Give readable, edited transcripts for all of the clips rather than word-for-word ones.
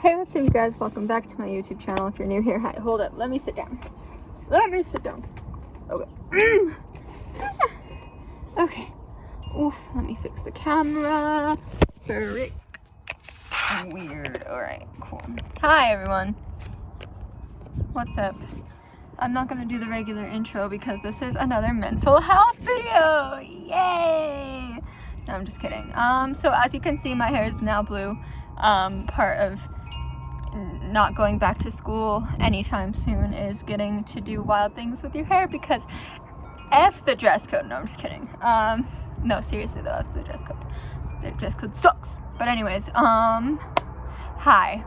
Hey, what's up, you guys? Welcome back to my YouTube channel. If you're new here, hi, hold up, let me sit down. Okay. Okay. Oof, let me fix the camera. Frick. Weird. Alright, cool. Hi, everyone. What's up? I'm not gonna do the regular intro because this is another mental health video. Yay! No, I'm just kidding. So as you can see, my hair is now blue. Part of not going back to school anytime soon is getting to do wild things with your hair because F the dress code. No, I'm just kidding. No, seriously though, F the dress code. The dress code sucks. But anyways, hi.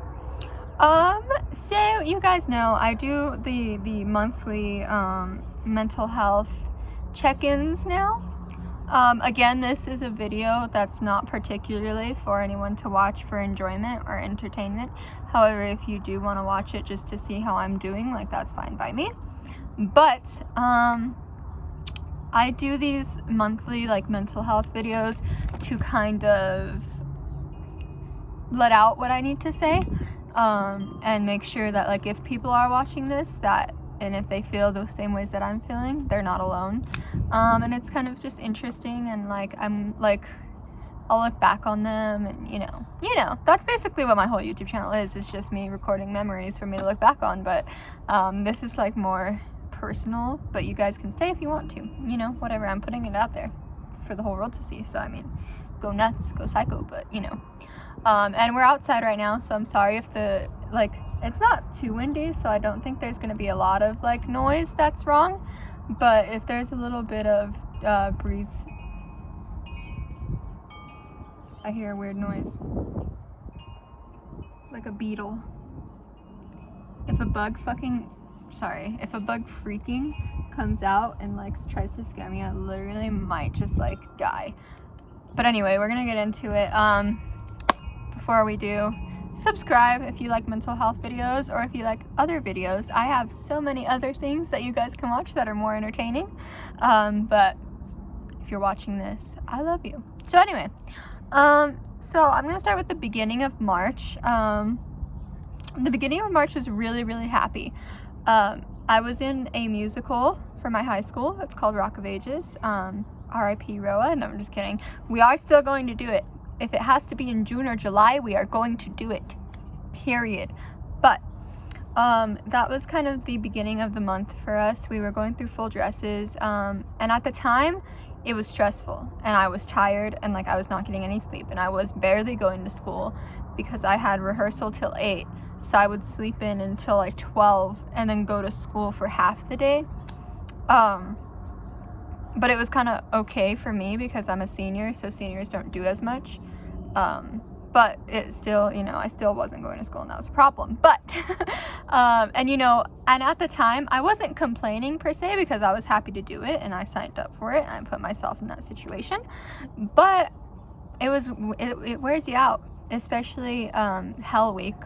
So you guys know I do the monthly mental health check-ins now. Again, this is a video that's not particularly for anyone to watch for enjoyment or entertainment. However, if you do want to watch it just to see how I'm doing, like, that's fine by me. But I do these monthly like mental health videos to kind of let out what I need to say, and make sure that, like, if people are watching this, that and if they feel the same ways that I'm feeling, they're not alone. And it's kind of just interesting, and like I'll look back on them, and you know that's basically what my whole YouTube channel is. It's just me recording memories for me to look back on. But this is like more personal, but you guys can stay if you want to, whatever. I'm putting it out there for the whole world to see, so I mean, go nuts, go psycho. But and we're outside right now, so I'm sorry if it's not too windy, so I don't think there's gonna be a lot of like noise that's wrong. But if there's a little bit of breeze, I hear a weird noise, like a beetle. If a bug freaking comes out and like tries to scare me, I literally might just like die. But anyway, we're gonna get into it. Before we do, subscribe if you like mental health videos, or if you like other videos. I have so many other things that you guys can watch that are more entertaining. But if you're watching this, I love you. So anyway, so I'm gonna start with the beginning of March. The beginning of March was really, really happy. I was in a musical for my high school. It's called Rock of Ages. R.I.P. Roa. No, I'm just kidding. We are still going to do it. If it has to be in June or July, we are going to do it, period. But that was kind of the beginning of the month for us. We were going through full dresses, and at the time it was stressful, and I was tired, and like I was not getting any sleep, and I was barely going to school because I had rehearsal till 8, so I would sleep in until like 12 and then go to school for half the day. But it was kind of okay for me because I'm a senior, so seniors don't do as much. But it still, I still wasn't going to school, and that was a problem. But, and at the time, I wasn't complaining per se because I was happy to do it, and I signed up for it, and I put myself in that situation. But it wears you out, especially Hell Week,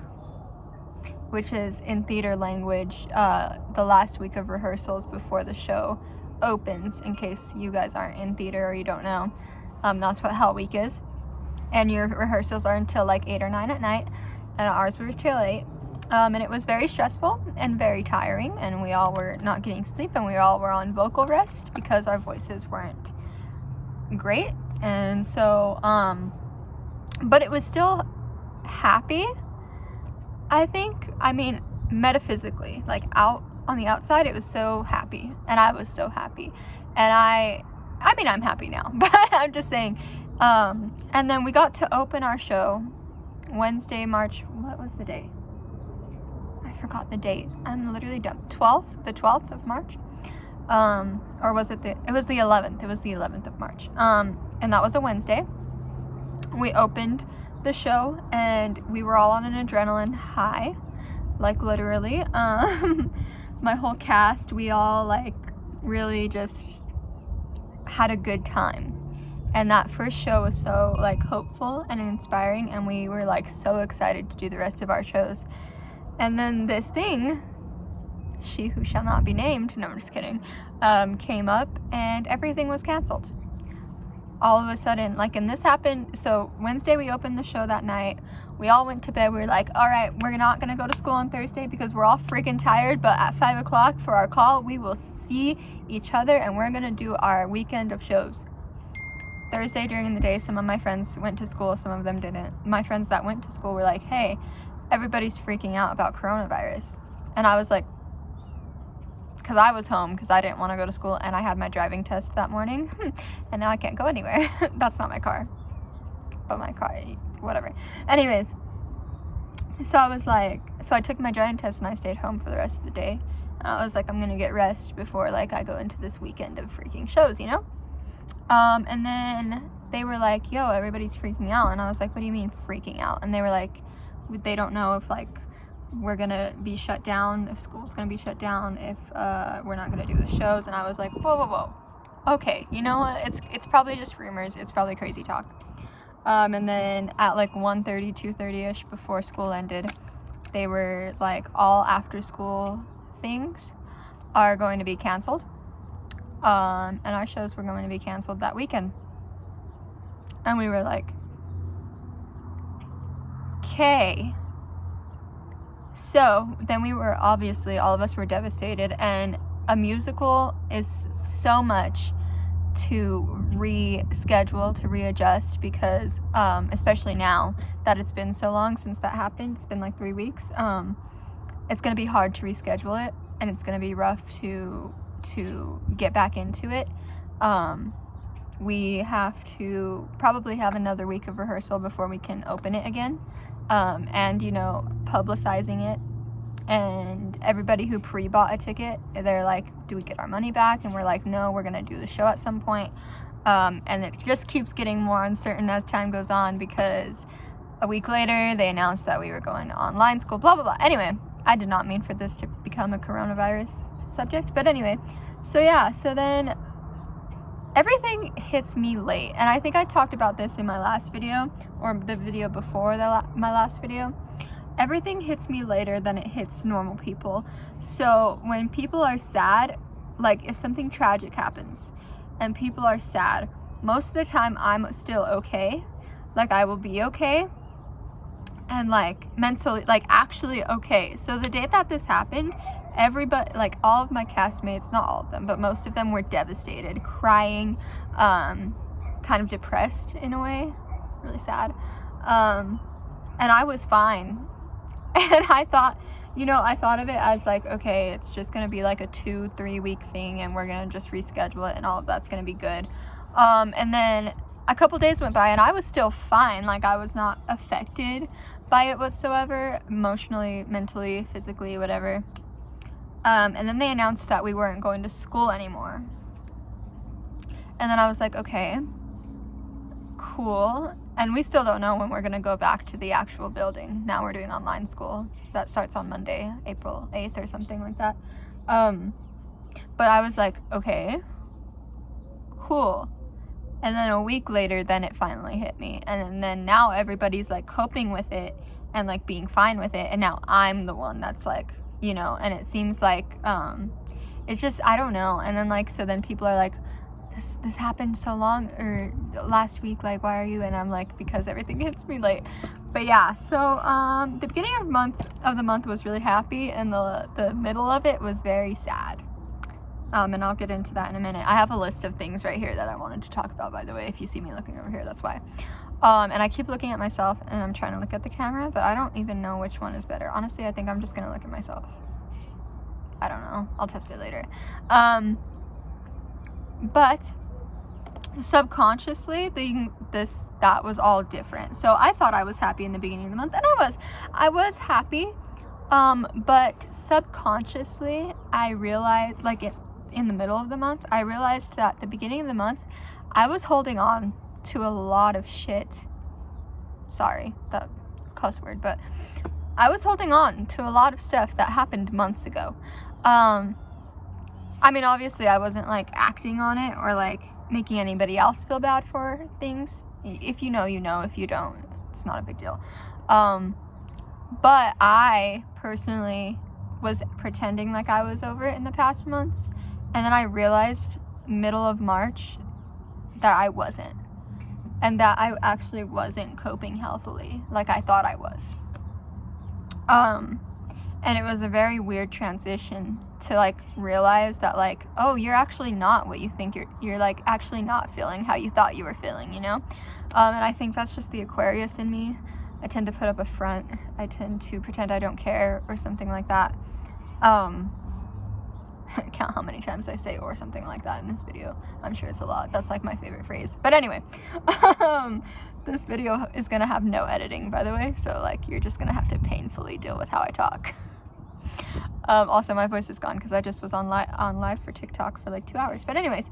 which is in theater language, the last week of rehearsals before the show opens, in case you guys aren't in theater or you don't know. That's what Hell Week is. And your rehearsals are until like 8 or 9 at night, and ours was till 8. And it was very stressful and very tiring, and we all were not getting sleep, and we all were on vocal rest because our voices weren't great. And so but it was still happy, I think. I mean, metaphysically, like out on the outside, it was so happy, and I was so happy, and I mean, I'm happy now, but I'm just saying. And then we got to open our show Wednesday, March, what was the day? I forgot the date. I'm literally dumb. The 12th of March. Or was it it was the 11th. It was the 11th of March. And that was a Wednesday. We opened the show, and we were all on an adrenaline high, like literally. My whole cast, we all like really just had a good time. And that first show was so like hopeful and inspiring, and we were like so excited to do the rest of our shows. And then this thing, she who shall not be named, no, I'm just kidding, came up, and everything was canceled. all of a sudden, like, and this happened, so Wednesday we opened the show that night. We all went to bed. We were like, all right, we're not going to go to school on Thursday because we're all freaking tired. But at 5 o'clock for our call, we will see each other and we're going to do our weekend of shows. Thursday during the day, some of my friends went to school, some of them didn't. My friends that went to school were like, hey, everybody's freaking out about coronavirus. And I was like, because I was home because I didn't want to go to school and I had my driving test that morning and now I can't go anywhere. That's not my car, but my car, whatever. Anyways, so I was like, so I took my driving test and I stayed home for the rest of the day. And I was like, I'm gonna get rest before like I go into this weekend of freaking shows, you know? And then they were like, yo, everybody's freaking out. And I was like, what do you mean freaking out? And they were like, they don't know if like we're gonna be shut down, if school's gonna be shut down, if we're not gonna do the shows. And I was like, whoa, okay, you know what, it's probably just rumors, it's probably crazy talk. And then at like 1:30, 2:30ish before school ended, they were like, all after school things are going to be canceled, and our shows were going to be canceled that weekend. And we were like, okay. So then we were, obviously all of us were devastated, and a musical is so much to reschedule, to readjust, because especially now that it's been so long since that happened, it's been like 3 weeks, it's going to be hard to reschedule it, and it's going to be rough to get back into it. We have to probably have another week of rehearsal before we can open it again. And, you know, publicizing it, and everybody who pre-bought a ticket, they're like, do we get our money back? And we're like, no, we're gonna do the show at some point. And it just keeps getting more uncertain as time goes on, because a week later they announced that we were going to online school, blah blah blah. Anyway, I did not mean for this to become a coronavirus subject, but anyway, so yeah, so then everything hits me late, and I think I talked about this in my last video, or the video before my last video. Everything hits me later than it hits normal people. So when people are sad, like if something tragic happens and people are sad, most of the time I'm still okay. Like I will be okay, and like mentally, like actually okay. So the day that this happened, everybody, like all of my castmates, not all of them, but most of them were devastated, crying, kind of depressed in a way, really sad. And I was fine. And I thought, you know, I thought of it as like, okay, it's just going to be like a 2-3 week thing and we're going to just reschedule it and all of that's going to be good. And then a couple days went by and I was still fine. Like I was not affected by it whatsoever, emotionally, mentally, physically, whatever. And then they announced that we weren't going to school anymore. And then I was like, okay, cool. And we still don't know when we're going to go back to the actual building. Now we're doing online school. That starts on Monday, April 8th or something like that. But I was like, okay, cool. And then a week later, then it finally hit me. And then now everybody's like coping with it and like being fine with it. And now I'm the one that's like, you know, and it seems like, it's just, I don't know. And then like, so then people are like, this happened so long, or last week, like why are you? And I'm like, because everything hits me late. But yeah, so the beginning of the month was really happy, and the middle of it was very sad. And I'll get into that in a minute. I have a list of things right here that I wanted to talk about, by the way. If you see me looking over here, that's why. And I keep looking at myself, and I'm trying to look at the camera, but I don't even know which one is better. Honestly, I think I'm just gonna look at myself. I don't know, I'll test it later. But subconsciously that was all different. So I thought I was happy in the beginning of the month, and I was happy, but subconsciously I realized, like in the middle of the month, I realized that the beginning of the month I was holding on to a lot of shit. Sorry, that cuss word, but I was holding on to a lot of stuff that happened months ago. I mean, obviously I wasn't like acting on it or like making anybody else feel bad for things. If you know, you know. If you don't, it's not a big deal. But I personally was pretending like I was over it in the past months, and then I realized middle of March that I wasn't. and that I actually wasn't coping healthily like I thought I was. And it was a very weird transition to like realize that like, oh, you're actually not what you think you're like actually not feeling how you thought you were feeling, you know? And I think that's just the Aquarius in me. I tend to put up a front. I tend to pretend I don't care or something like that. Count how many times I say or something like that in this video. I'm sure it's a lot. That's like my favorite phrase. But anyway, this video is gonna have no editing, by the way, so like you're just gonna have to painfully deal with how I talk. Also, my voice is gone because I just was on live for TikTok for like 2 hours. But anyways,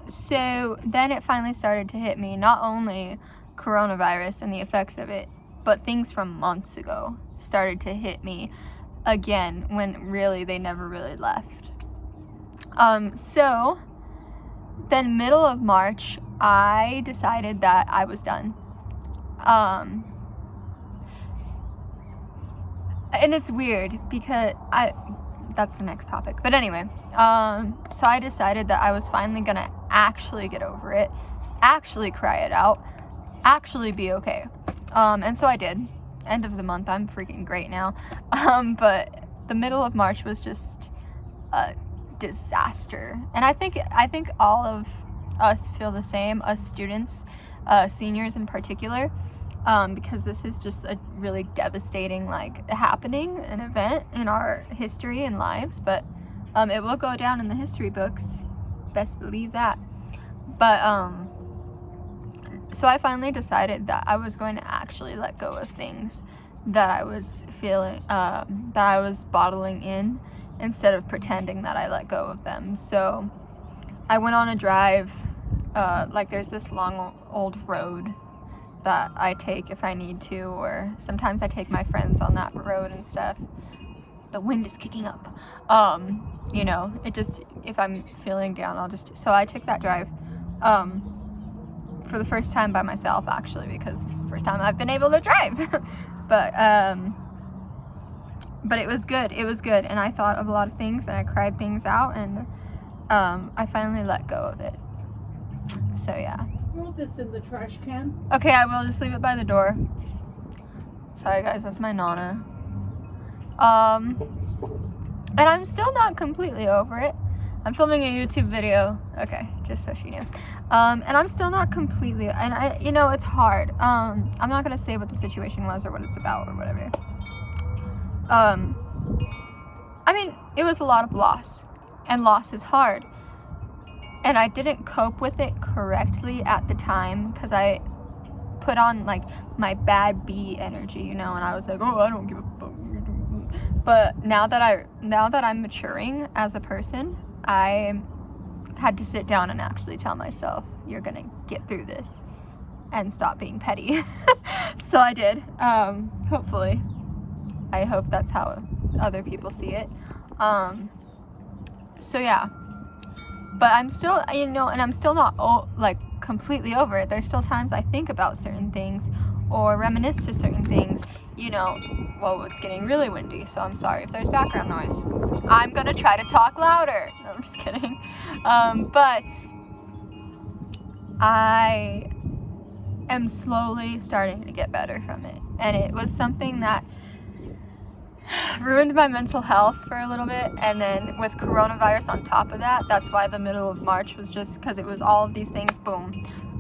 so then it finally started to hit me, not only coronavirus and the effects of it, but things from months ago started to hit me again when really they never really left. So then middle of March, I decided that I was done. And it's weird because that's the next topic. But anyway, so I decided that I was finally gonna actually get over it, actually cry it out, actually be okay. And so I did. End of the month, I'm freaking great now. But the middle of March was just a disaster. And I think all of us feel the same, us students, seniors in particular. Because this is just a really devastating like happening, an event in our history and lives, but it will go down in the history books, best believe that. But so I finally decided that I was going to actually let go of things that I was feeling, that I was bottling in, instead of pretending that I let go of them. So I went on a drive, like there's this long old road that I take if I need to, or sometimes I take my friends on that road and stuff. The wind is kicking up. You know, it just, if I'm feeling down, so I took that drive, for the first time by myself, actually, because it's the first time I've been able to drive. But it was good. It was good. And I thought of a lot of things and I cried things out, and I finally let go of it. So yeah. Throw this in the trash can. Okay, I will. Just leave it by the door. Sorry guys, that's my Nana. And I'm still not completely over it. I'm filming a YouTube video. Okay, just so she knew. And I'm still not completely, and you know, it's hard. I'm not gonna say what the situation was or what it's about or whatever. I mean, it was a lot of loss, and loss is hard. And I didn't cope with it correctly at the time because I put on like my bad bee energy, you know, and I was like, oh, I don't give a fuck. But now that I'm maturing as a person, I had to sit down and actually tell myself, you're gonna get through this and stop being petty. So I did. Hopefully. I hope that's how other people see it. So yeah. But I'm still, you know, and I'm still not like completely over it. There's still times I think about certain things or reminisce to certain things, you know. Whoa, it's getting really windy, so I'm sorry if there's background noise. I'm gonna try to talk louder. No, I'm just kidding. But I am slowly starting to get better from it. And it was something that ruined my mental health for a little bit, and then with coronavirus on top of that, that's why the middle of March was just because it was all of these things, boom,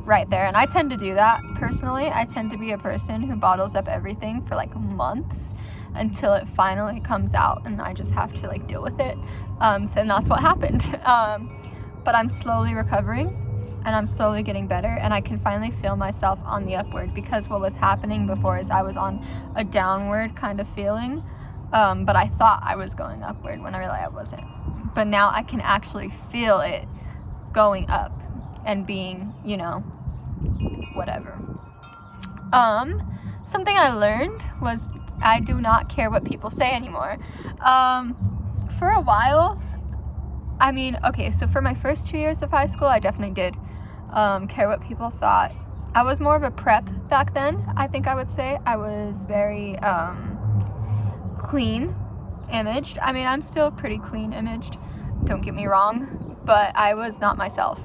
right there. And I tend to do that personally. I tend to be a person who bottles up everything for like months until it finally comes out, and I just have to like deal with it. And that's what happened. But I'm slowly recovering, and I'm slowly getting better, and I can finally feel myself on the upward, because what was happening before is I was on a downward kind of feeling. But I thought I was going upward when I realized I wasn't. But now I can actually feel it going up and being, you know, whatever. Something I learned was I do not care what people say anymore. For a while, I mean, okay, so for my first 2 years of high school, I definitely did care what people thought. I was more of a prep back then, I think I would say. I was very, clean imaged. I mean, I'm still pretty clean imaged, don't get me wrong, but I was not myself.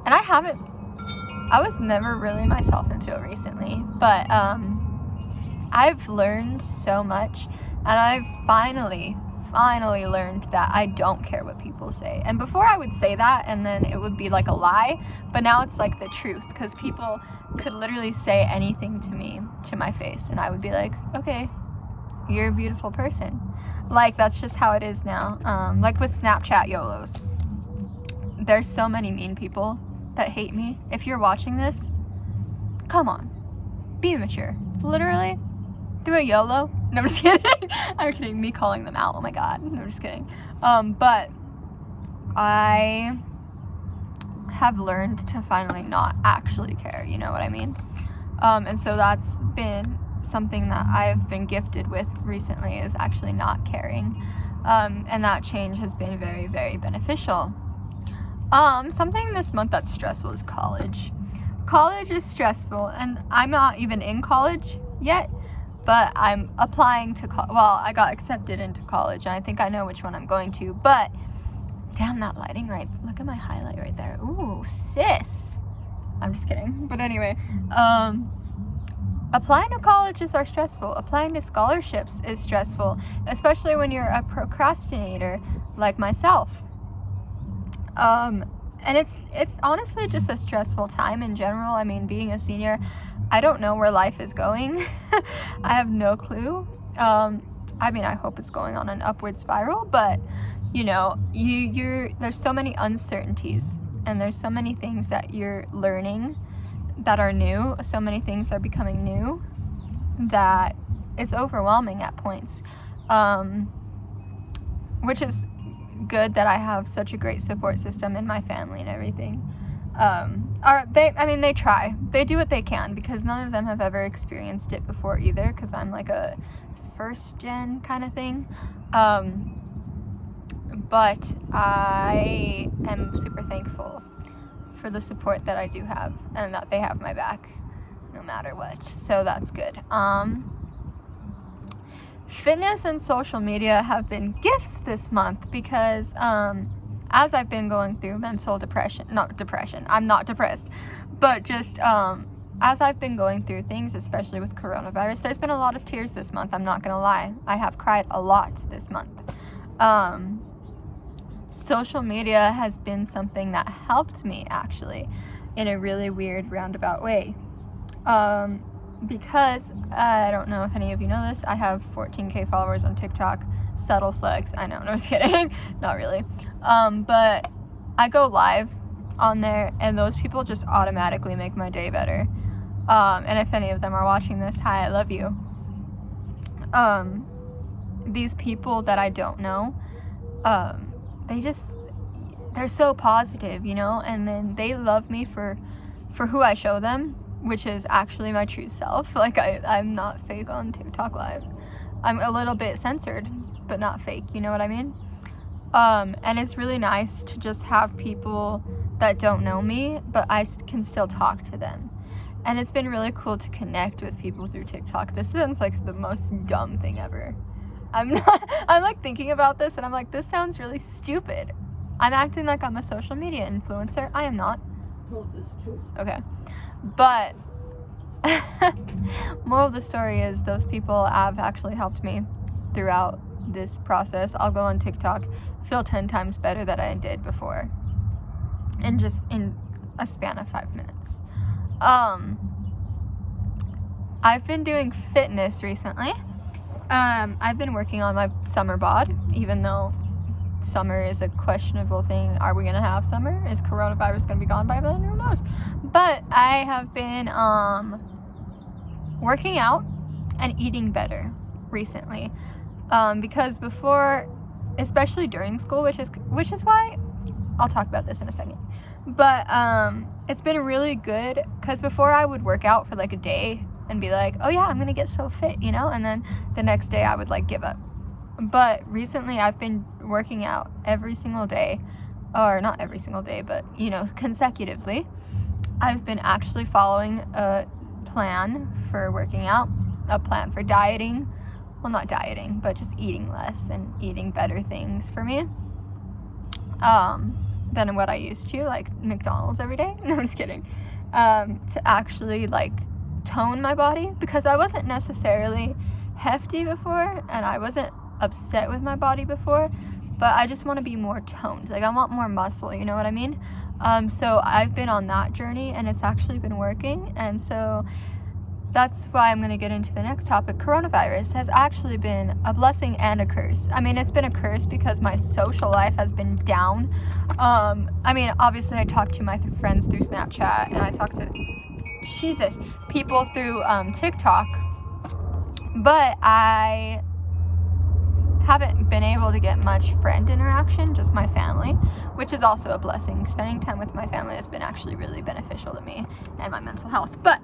And I was never really myself until recently, but I've learned so much, and I've finally learned that I don't care what people say. And before I would say that and then it would be like a lie, but now it's like the truth, because people could literally say anything to me, to my face, and I would be like, okay, you're a beautiful person. Like, that's just how it is now. Like with Snapchat YOLOs, there's so many mean people that hate me. If you're watching this, come on, be mature. Literally, do a YOLO. No, I'm just kidding. I'm kidding. Me calling them out. Oh my god. No, I'm just kidding. But I have learned to finally not actually care. You know what I mean? And so that's been something that I've been gifted with recently, is actually not caring. And that change has been very, very beneficial. Something this month that's stressful is college. College is stressful, and I'm not even in college yet, but I'm applying to I got accepted into college, and I think I know which one I'm going to, but damn, that lighting right, look at my highlight right there. Ooh, sis. I'm just kidding. But anyway, applying to colleges are stressful. Applying to scholarships is stressful, especially when you're a procrastinator like myself. And it's honestly just a stressful time in general. I mean, being a senior, I don't know where life is going. I have no clue. I mean, I hope it's going on an upward spiral, but you know, there's so many uncertainties, and there's so many things that you're learning that are new. So many things are becoming new that it's overwhelming at points. Which is good that I have such a great support system in my family and everything. They try. They do what they can, because none of them have ever experienced it before either, because I'm like a first gen kind of thing. But I am super thankful for the support that I do have, and that they have my back no matter what. So that's good. Fitness and social media have been gifts this month, because as I've been going through mental depression, not depression, I'm not depressed, but just as I've been going through things, especially with coronavirus, there's been a lot of tears this month. I'm not gonna lie. I have cried a lot this month. Social media has been something that helped me, actually, in a really weird roundabout way. Because I don't know if any of you know this, I have 14k followers on TikTok. Subtle flex, I know, no, just kidding. Not really. But I go live on there, and those people just automatically make my day better. And if any of them are watching this, hi, I love you. These people that I don't know, they're so positive, you know, and then they love me for who I show them, which is actually my true self. Like, I'm not fake on TikTok live. I'm a little bit censored, but not fake, you know what I mean? And it's really nice to just have people that don't know me, but I can still talk to them. And it's been really cool to connect with people through TikTok. This sounds like the most dumb thing ever. I'm like thinking about this, and I'm like, this sounds really stupid. I'm acting like I'm a social media influencer. I am not. Told this too. Okay. But moral of the story is, those people have actually helped me throughout this process. I'll go on TikTok, feel 10 times better than I did before, and just in a span of 5 minutes. I've been doing fitness recently. I've been working on my summer bod, even though summer is a questionable thing. Are we gonna have summer? Is coronavirus gonna be gone by then? Who knows? But I have been working out and eating better recently, because before, especially during school, which is why I'll talk about this in a second, but it's been really good, because before I would work out for like a day and be like, oh yeah, I'm gonna get so fit, you know, and then the next day I would like give up. But recently I've been working out every single day, or not every single day, but you know, consecutively. I've been actually following a plan for working out, a plan for dieting. Well, not dieting, but just eating less and eating better things for me. than what I used to, like McDonald's every day. No, I'm just kidding. To actually like tone my body, because I wasn't necessarily hefty before and I wasn't upset with my body before, but I just want to be more toned. Like I want more muscle, you know what I mean? So I've been on that journey and it's actually been working, and so that's why I'm going to get into the next topic. Coronavirus has actually been a blessing and a curse. I mean, it's been a curse because my social life has been down. I mean, obviously I talk to my friends through Snapchat, and I talk to people through TikTok, but I haven't been able to get much friend interaction, just my family, which is also a blessing. Spending time with my family has been actually really beneficial to me and my mental health. But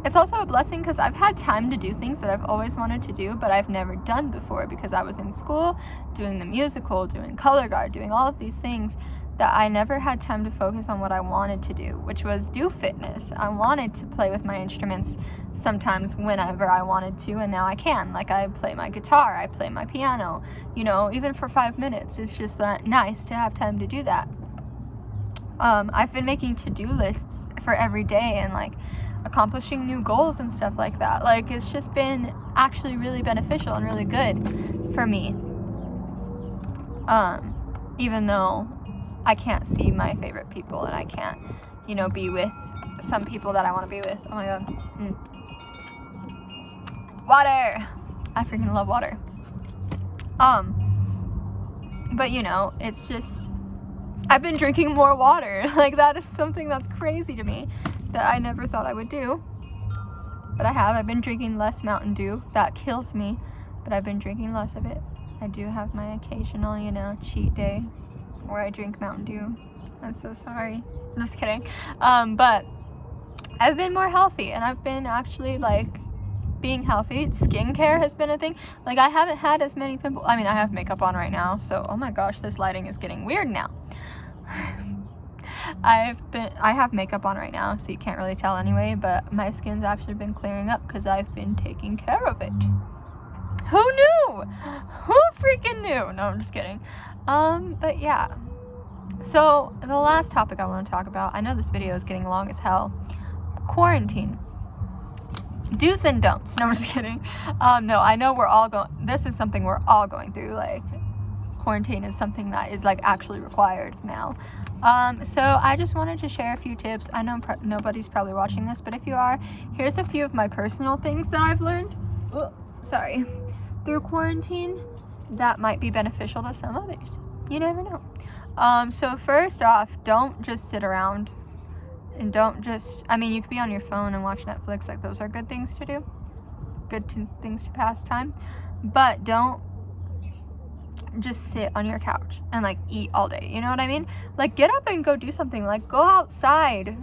it's also a blessing because I've had time to do things that I've always wanted to do, but I've never done before, because I was in school doing the musical, doing color guard, doing all of these things that I never had time to focus on what I wanted to do, which was do fitness. I wanted to play with my instruments sometimes whenever I wanted to, and now I can. Like, I play my guitar, I play my piano, you know, even for 5 minutes. It's just nice to have time to do that. I've been making to-do lists for every day and like accomplishing new goals and stuff like that. Like, it's just been actually really beneficial and really good for me. Even though I can't see my favorite people and I can't, you know, be with some people that I want to be with. Oh my god. Water! I freaking love water. But you know, it's just, I've been drinking more water. Like, that is something that's crazy to me that I never thought I would do. But I have. I've been drinking less Mountain Dew. That kills me, but I've been drinking less of it. I do have my occasional, you know, cheat day where I drink Mountain Dew. I'm so sorry. I'm just kidding. But I've been more healthy, and I've been actually like being healthy. Skincare has been a thing. Like, I haven't had as many pimples. I mean, I have makeup on right now, so oh my gosh, this lighting is getting weird now. I have makeup on right now, so you can't really tell anyway, but my skin's actually been clearing up because I've been taking care of it. Who knew? Who freaking knew? No, I'm just kidding. But yeah. So, the last topic I want to talk about, I know this video is getting long as hell. Quarantine. Do's and don'ts. No, I'm just kidding. No, I know this is something we're all going through. Like, quarantine is something that is like actually required now. So I just wanted to share a few tips. I know nobody's probably watching this, but if you are, here's a few of my personal things that I've learned. Through quarantine that might be beneficial to some others. You never know. So first off, don't just sit around, and don't just, I mean, you could be on your phone and watch Netflix. Like, those are good things to do, things to pass time, but don't just sit on your couch and like eat all day. You know what I mean? Like, get up and go do something. Like, go outside,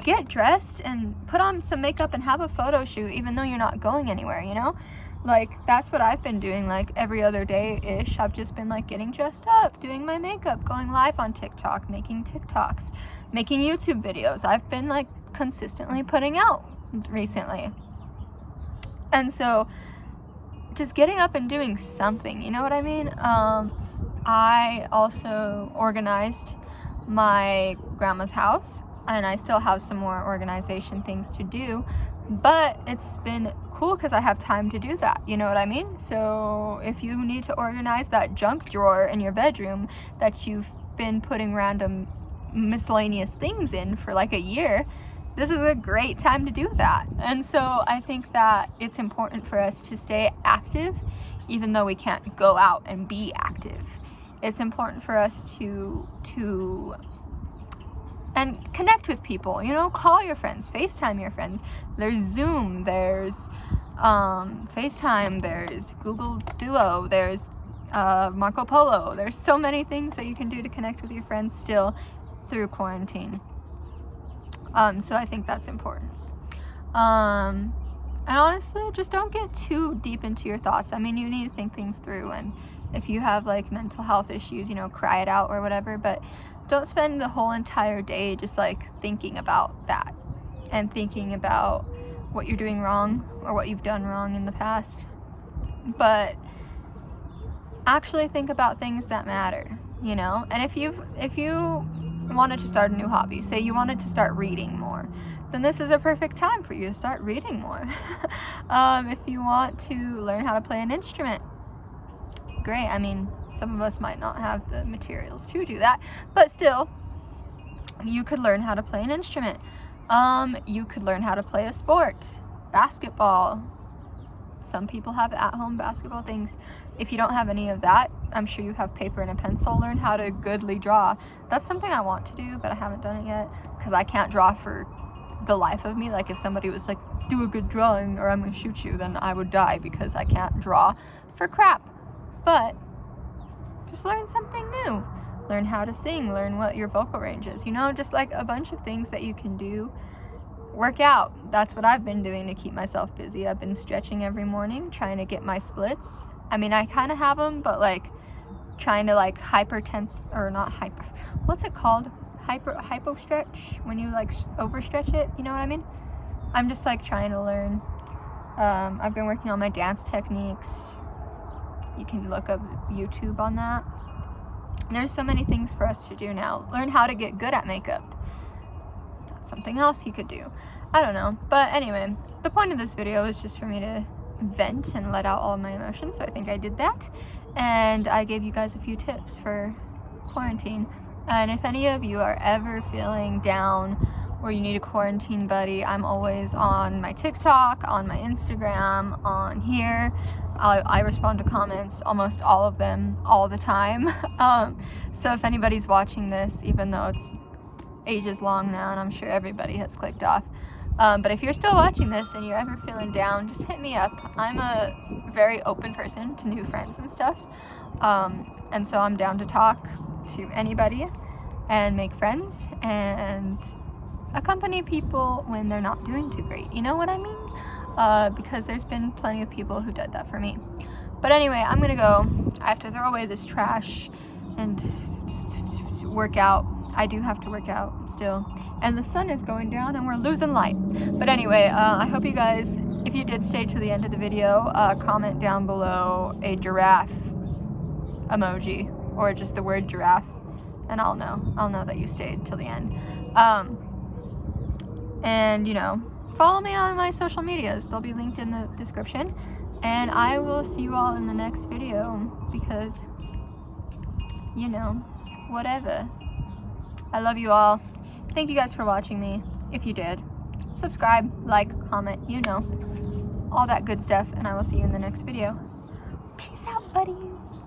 get dressed and put on some makeup and have a photo shoot, even though you're not going anywhere, you know? Like, that's what I've been doing. Like, every other day-ish, I've just been like getting dressed up, doing my makeup, going live on TikTok, making TikToks, making YouTube videos. I've been like consistently putting out recently. And so just getting up and doing something, you know what I mean? I also organized my grandma's house, and I still have some more organization things to do, but it's been cool because I have time to do that, you know what I mean? So if you need to organize that junk drawer in your bedroom that you've been putting random miscellaneous things in for like a year, this is a great time to do that. And so I think that it's important for us to stay active, even though we can't go out and be active. It's important for us to and connect with people, you know, call your friends, FaceTime your friends. There's Zoom, there's FaceTime, there's Google Duo, there's Marco Polo. There's so many things that you can do to connect with your friends still through quarantine. So I think that's important. And honestly, just don't get too deep into your thoughts. I mean, you need to think things through, and if you have like mental health issues, you know, cry it out or whatever, but don't spend the whole entire day just like thinking about that and thinking about what you're doing wrong or what you've done wrong in the past. But actually think about things that matter, you know? And if you wanted to start a new hobby, say you wanted to start reading more, then this is a perfect time for you to start reading more. If you want to learn how to play an instrument, great. I mean, some of us might not have the materials to do that, but still, you could learn how to play an instrument. You could learn how to play a sport, basketball. Some people have at-home basketball things. If you don't have any of that, I'm sure you have paper and a pencil. Learn how to goodly draw. That's something I want to do, but I haven't done it yet because I can't draw for the life of me. Like if somebody was like, do a good drawing or I'm gonna shoot you, then I would die because I can't draw for crap. But just learn something new. Learn how to sing, learn what your vocal range is, you know, just like a bunch of things that you can do. Work out. That's what I've been doing to keep myself busy. I've been stretching every morning, trying to get my splits. I mean, I kind of have them, but like trying to like hypertense, or not hyper, what's it called? Hypo stretch, when you like overstretch it, you know what I mean? I'm just like trying to learn. I've been working on my dance techniques. You can look up YouTube on that. There's so many things for us to do now. Learn how to get good at makeup. That's something else you could do. I don't know. But anyway, the point of this video is just for me to vent and let out all of my emotions. So I think I did that. And I gave you guys a few tips for quarantine. And if any of you are ever feeling down or you need a quarantine buddy, I'm always on my TikTok, on my Instagram, on here. I respond to comments, almost all of them, all the time. So if anybody's watching this, even though it's ages long now and I'm sure everybody has clicked off, but if you're still watching this and you're ever feeling down, just hit me up. I'm a very open person to new friends and stuff. And so I'm down to talk to anybody and make friends and accompany people when they're not doing too great. You know what I mean? Because there's been plenty of people who did that for me. But anyway, I'm gonna go. I have to throw away this trash and work out. I do have to work out still. And the sun is going down and we're losing light. But anyway, I hope you guys, if you did stay to the end of the video, comment down below a giraffe emoji or just the word giraffe, and I'll know that you stayed till the end. And you know, follow me on my social medias. They'll be linked in the description. And I will see you all in the next video because, you know, whatever. I love you all. Thank you guys for watching me. If you did, subscribe, like, comment, you know, all that good stuff. And I will see you in the next video. Peace out, buddies.